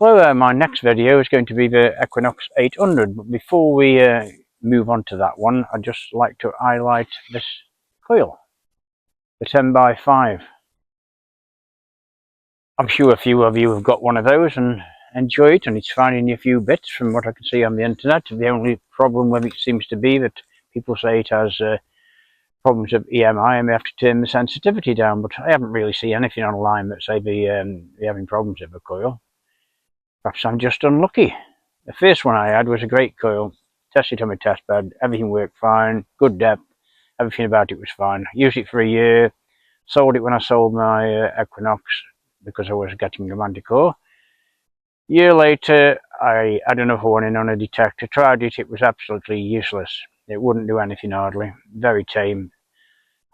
Hello there, my next video is going to be the Equinox 800, but before we move on to that one, I'd just like to highlight this coil, the 10x5. I'm sure a few of you have got one of those and enjoy it, and it's finding a few bits from what I can see on the internet. The only problem with it seems to be that people say it has problems of EMI and they have to turn the sensitivity down, but I haven't really seen anything online that say they're having problems with the coil. Perhaps I'm just unlucky. The first one I had was a great coil. Tested it on my test bed, everything worked fine, good depth, everything about it was fine. Used it for a year, sold it when I sold my Equinox because I was getting the Manticore. A year later, I had another one in on a detector, tried it, it was absolutely useless. It wouldn't do anything hardly, very tame.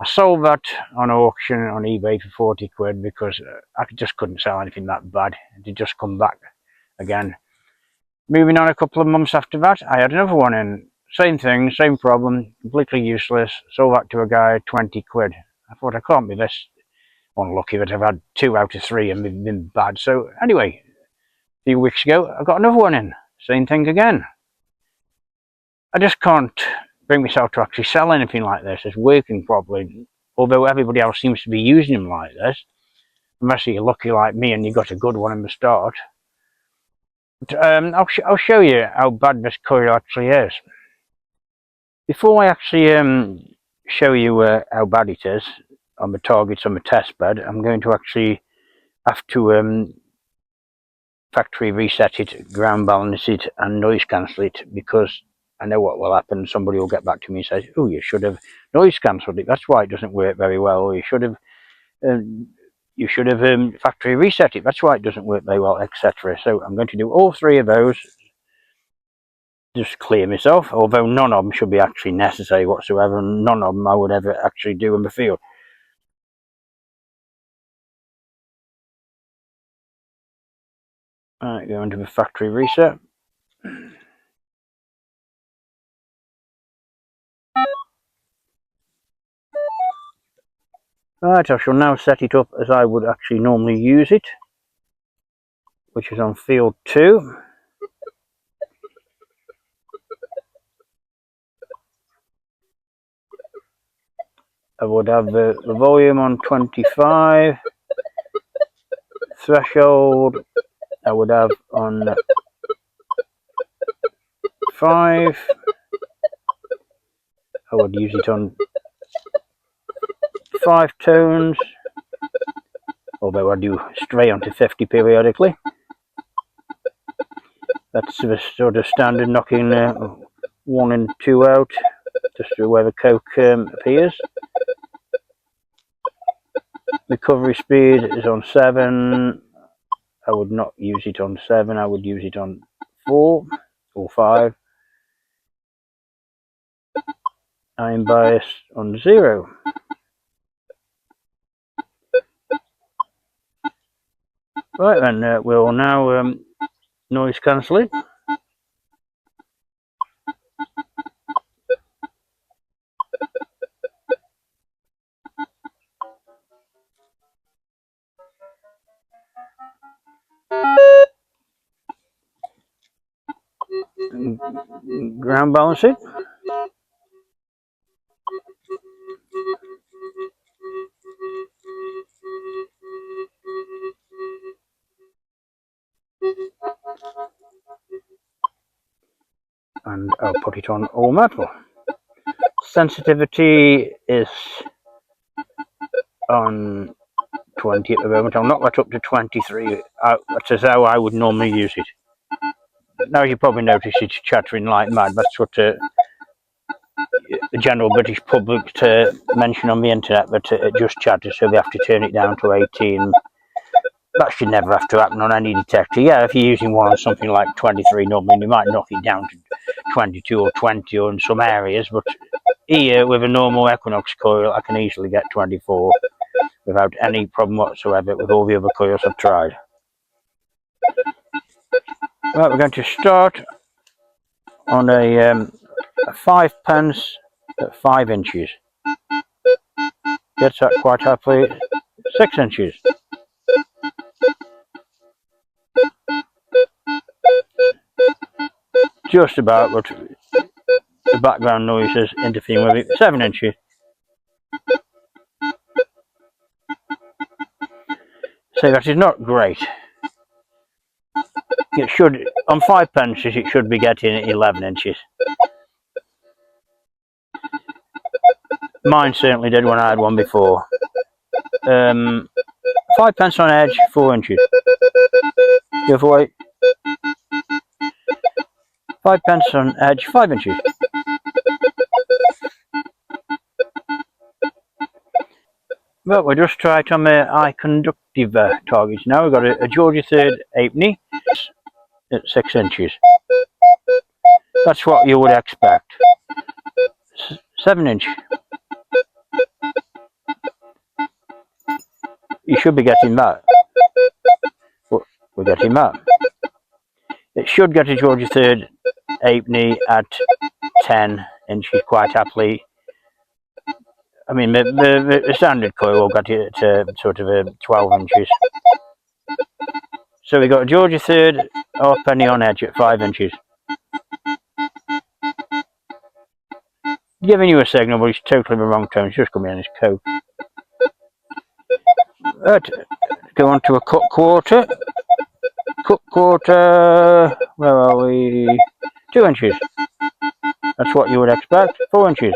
I sold that on auction on eBay for 40 quid because I just couldn't sell anything that bad. It had just come back again. Moving on a couple of months after that, I had another one in. Same thing, same problem, completely useless. Sold that to a guy, 20 quid. I thought, I can't be this unlucky that I've had 2 out of 3 and been bad. So anyway, a few weeks ago, I got another one in. Same thing again. I just can't bring myself to actually sell anything like this. It's working properly, although everybody else seems to be using them like this. Unless you're lucky like me and you got a good one in the start. But, I'll show you how bad this coil actually is. Before I actually show you how bad it is on the targets on the test bed, I'm going to actually have to factory reset it, ground balance it and noise cancel it, because I know what will happen. Somebody will get back to me and say, oh, you should have noise cancelled it, that's why it doesn't work very well, or you should have factory reset it, that's why it doesn't work very well, etc. So I'm going to do all 3 of those, just clear myself, although none of them should be actually necessary whatsoever, and none of them I would ever actually do in the field. Alright, go into the factory reset. Right, I shall now set it up as I would actually normally use it, which is on field 2. I would have the volume on 25, threshold I would have on 5, I would use it on 5 tones, although I do stray onto 50 periodically. That's the sort of standard, knocking 1 and 2 out, just where the coke appears. Recovery speed is on 7. I would not use it on 7, I would use it on 4 or 5. Iron bias on 0. Right then, we'll now noise cancel it. Ground balance it. And I'll put it on all metal. Sensitivity is on 20 at the moment. I'll knock that up to 23. That's how I would normally use it. Now you probably notice it's chattering like mad. That's what the general British public mention on the internet, but it just chatters, so they have to turn it down to 18. That should never have to happen on any detector. Yeah, if you're using one on something like 23 normally, you might knock it down to 22 or 20 or in some areas, but here with a normal Equinox coil I can easily get 24 without any problem whatsoever with all the other coils I've tried. Right, we're going to start on a 5 pence at 5 inches. Gets that quite happily. 6 inches. just about, but the background noise is interfering with it. 7 inches. So that is not great. It should, on 5 pences, it should be getting 11 inches. Mine certainly did when I had one before. 5 pence on edge, 4 inches. The other way. 5 pence on edge, 5 inches. Well, we'll just try it on the eye conductive targets now. We've got a Georgia 3rd halfpenny at 6 inches. That's what you would expect. 7 inch. You should be getting that. But we're getting that. It should get a Georgia 3rd halfpenny at 10 inches quite happily. I mean, the standard coil will get it to sort of 12 inches. So we got a Georgia 3rd halfpenny on edge at 5 inches. Giving you a signal, but it's totally the wrong tone. It's just coming in as coke. Right, go on to a cut quarter. Cut quarter, where are we? 2 inches. That's what you would expect. 4 inches.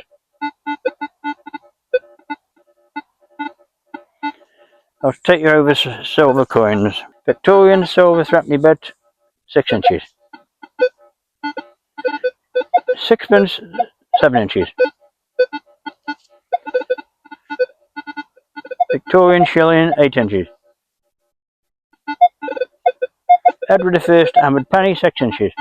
I'll take you over silver coins. Victorian silver threepenny bit, 6 inches. Sixpence, 7 inches. Victorian shilling, 8 inches. Edward I hammered penny, 6 inches.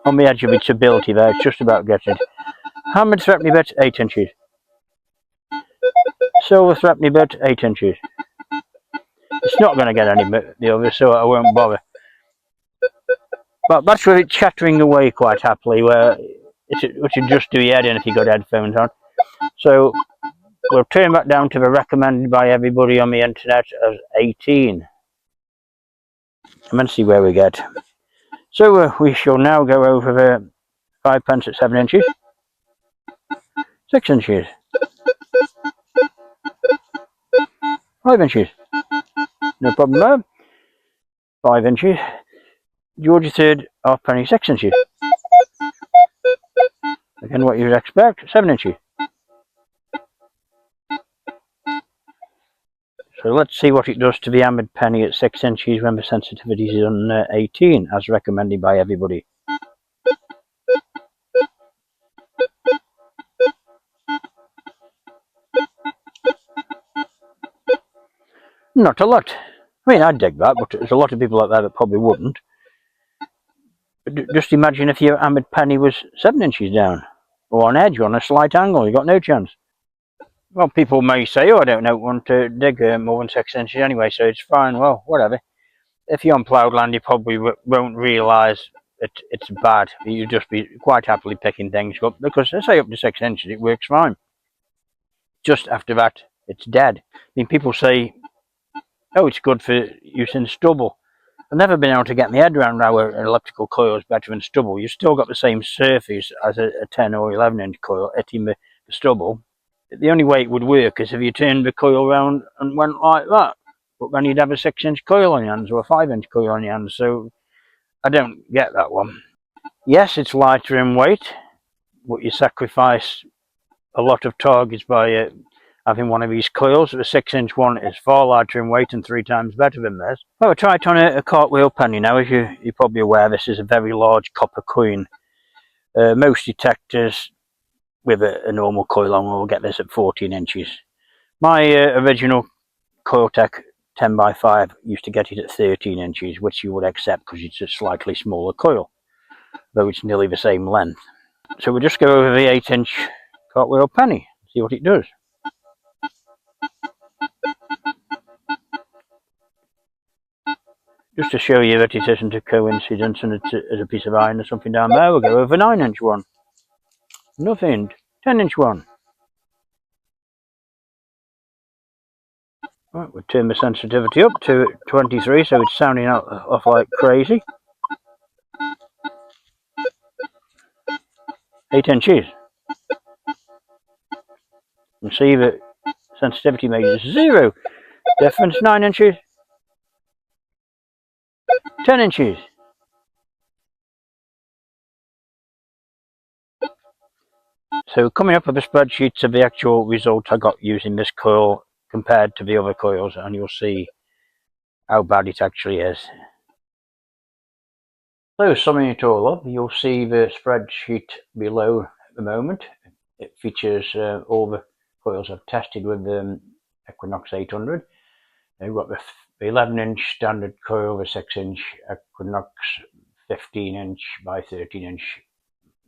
On the edge of its ability there, it's just about getting it. Hammered threepenny bit, 8 inches. Silver threepenny bit, 8 inches. It's not going to get any the other, so I won't bother. But that's with it chattering away quite happily, where it would just do your head in if you got headphones on. So we'll turn back down to the recommended by everybody on the internet as 18. And then see where we get. So we shall now go over the 5 pence at 7 inches. 6 inches. 5 inches. No problem there. 5 inches. Georgia 3rd halfpenny, 6 inches. Again, what you'd expect, 7 inches. So let's see what it does to the hammered penny at 6 inches when the sensitivity is on 18, as recommended by everybody. Not a lot. I mean, I'd dig that, but there's a lot of people out there that probably wouldn't. But just imagine if your hammered penny was 7 inches down, or on edge, on a slight angle, you've got no chance. Well, people may say, oh, I don't want to dig more than 6 inches anyway, so it's fine. Well, whatever. If you're on ploughed land, you probably won't realise that it's bad. You'll just be quite happily picking things up, because I say up to 6 inches, it works fine. Just after that, it's dead. I mean, people say, oh, it's good for using stubble. I've never been able to get my head around how an elliptical coil is better than stubble. You've still got the same surface as a 10 or 11 inch coil hitting the stubble. The only way it would work is if you turned the coil around and went like that. But then you'd have a 6 inch coil on your hands or a 5 inch coil on your hands. So I don't get that one. Yes, it's lighter in weight, but you sacrifice a lot of targets by having one of these coils. The 6 inch one is far lighter in weight and 3 times better than this. Well, we'll try it on a Cartwheel penny now. As you're probably aware, this is a very large copper coin. Most detectors with a normal coil on will get this at 14 inches. My original Coiltek 10x5 used to get it at 13 inches, which you would accept because it's a slightly smaller coil, though it's nearly the same length. So we'll just go over the 8 inch Cartwheel penny, see what it does. Just to show you that it isn't a coincidence and it's a piece of iron or something down there, we'll go over 9 inch one. Nothing. 10 inch one. Right, we'll turn the sensitivity up to 23, so it's sounding off like crazy. 8 inches. You can see the sensitivity measure 0. Difference 9 inches. 10 inches. So coming up with the spreadsheets of the actual result I got using this coil compared to the other coils, and you'll see how bad it actually is. So summing it all up, you'll see the spreadsheet below at the moment. It features all the coils I've tested with the Equinox 800. We've got the 11-inch standard coil, the 6-inch Equinox 15-inch by 13-inch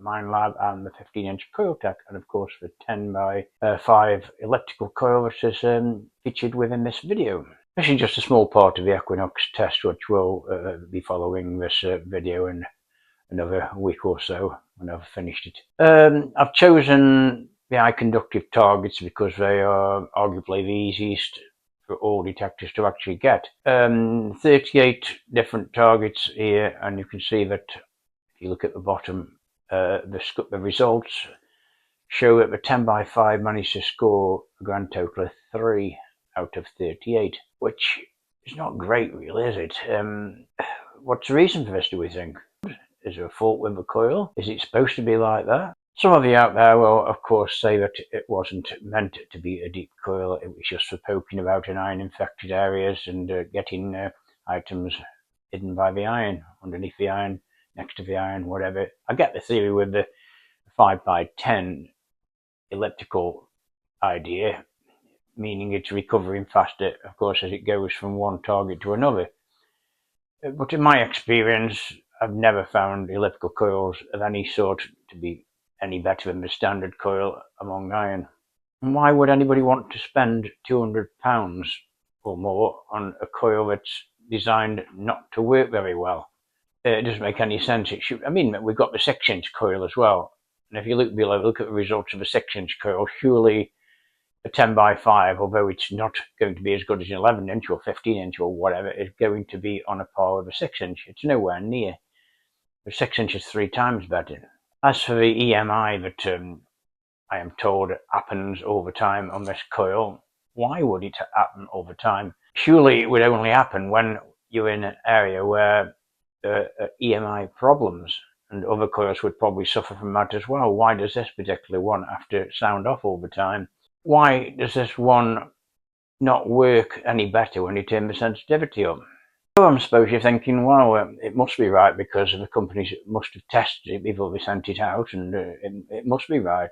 Minelab, and the 15-inch Coiltek, and of course the 10 by 5 elliptical coil which is featured within this video. This is just a small part of the Equinox test which will be following this video in another week or so when I've finished it. I've chosen the high conductive targets because they are arguably the easiest for all detectors to actually get. 38 different targets here, and you can see that if you look at the bottom, the results show that the 10 by 5 managed to score a grand total of 3 out of 38, which is not great really, is it? What's the reason for this, do we think? Is there a fault with the coil? Is it supposed to be like that? Some of you out there will of course say that it wasn't meant to be a deep coil, it was just for poking about in iron infected areas and getting items hidden by the iron, underneath the iron, next to the iron, whatever. I get the theory with the 5 by 10 elliptical idea, meaning it's recovering faster, of course, as it goes from one target to another. But in my experience, I've never found elliptical coils of any sort to be any better than the standard coil among iron. And why would anybody want to spend £200 or more on a coil that's designed not to work very well? It doesn't make any sense. It should. I mean, we've got the 6-inch coil as well, and if you look below, look at the results of a 6-inch coil. Surely a 10 by 5, although it's not going to be as good as an 11-inch or 15-inch or whatever, is going to be on a par with a 6-inch. It's nowhere near. The 6-inch is 3 times better. As for the EMI that I am told happens all the time on this coil, why would it happen all the time? Surely it would only happen when you're in an area where EMI problems, and other coils would probably suffer from that as well. Why does this particular one have to sound off all the time? Why does this one not work any better when you turn the sensitivity up? So I suppose you're thinking, well, it must be right because the companies must have tested it before they sent it out, and it must be right.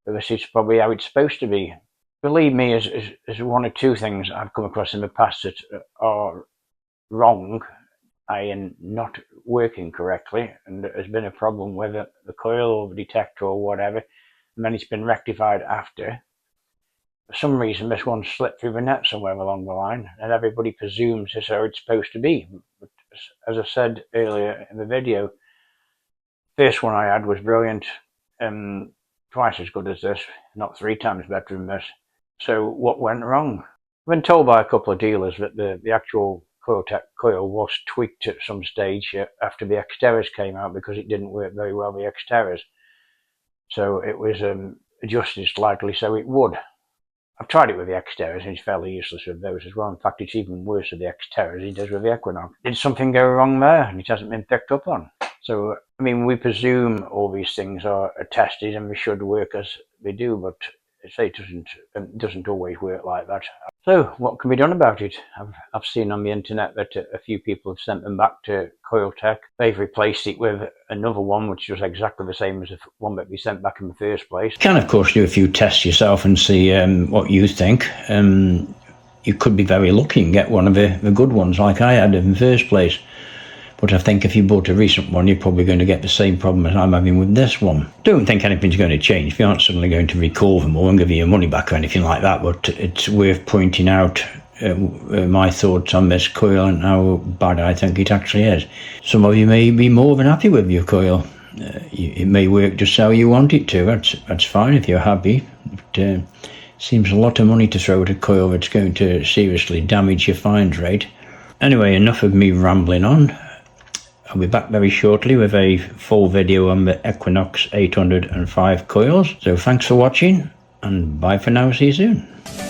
But this is probably how it's supposed to be. Believe me, as one or two things I've come across in the past that are wrong, i.e. not working correctly, and there's been a problem with the coil or the detector or whatever, and then it's been rectified after. For some reason this one slipped through the net somewhere along the line, and everybody presumes this is how it's supposed to be. But as I said earlier in the video, the first one I had was brilliant, twice as good as this, not 3 times better than this. So what went wrong? I've been told by a couple of dealers that the actual Coiltek coil was tweaked at some stage after the X-Terras came out because it didn't work very well, the X-Terras. So it was adjusted slightly so it would. I've tried it with the X-Terras and it's fairly useless with those as well. In fact, it's even worse with the X-Terras than it does with the Equinox. Did something go wrong there and it hasn't been picked up on? So, I mean, we presume all these things are tested and they should work as they do, but say it doesn't always work like that. So what can be done about it? I've seen on the internet that a few people have sent them back to Coiltek. They've replaced it with another one which was exactly the same as the one that we sent back in the first place. You can of course do a few tests yourself and see what you think. You could be very lucky and get one of the good ones like I had in the first place. But I think if you bought a recent one, you're probably going to get the same problem as I'm having with this one. Don't think anything's going to change. We aren't suddenly going to recall them or give you your money back or anything like that, but it's worth pointing out my thoughts on this coil and how bad I think it actually is. Some of you may be more than happy with your coil. It may work just how you want it to. That's fine if you're happy. But, Seems a lot of money to throw at a coil that's going to seriously damage your find rate. Anyway, enough of me rambling on. I'll be back very shortly with a full video on the Equinox 805 coils. So thanks for watching, and bye for now, see you soon.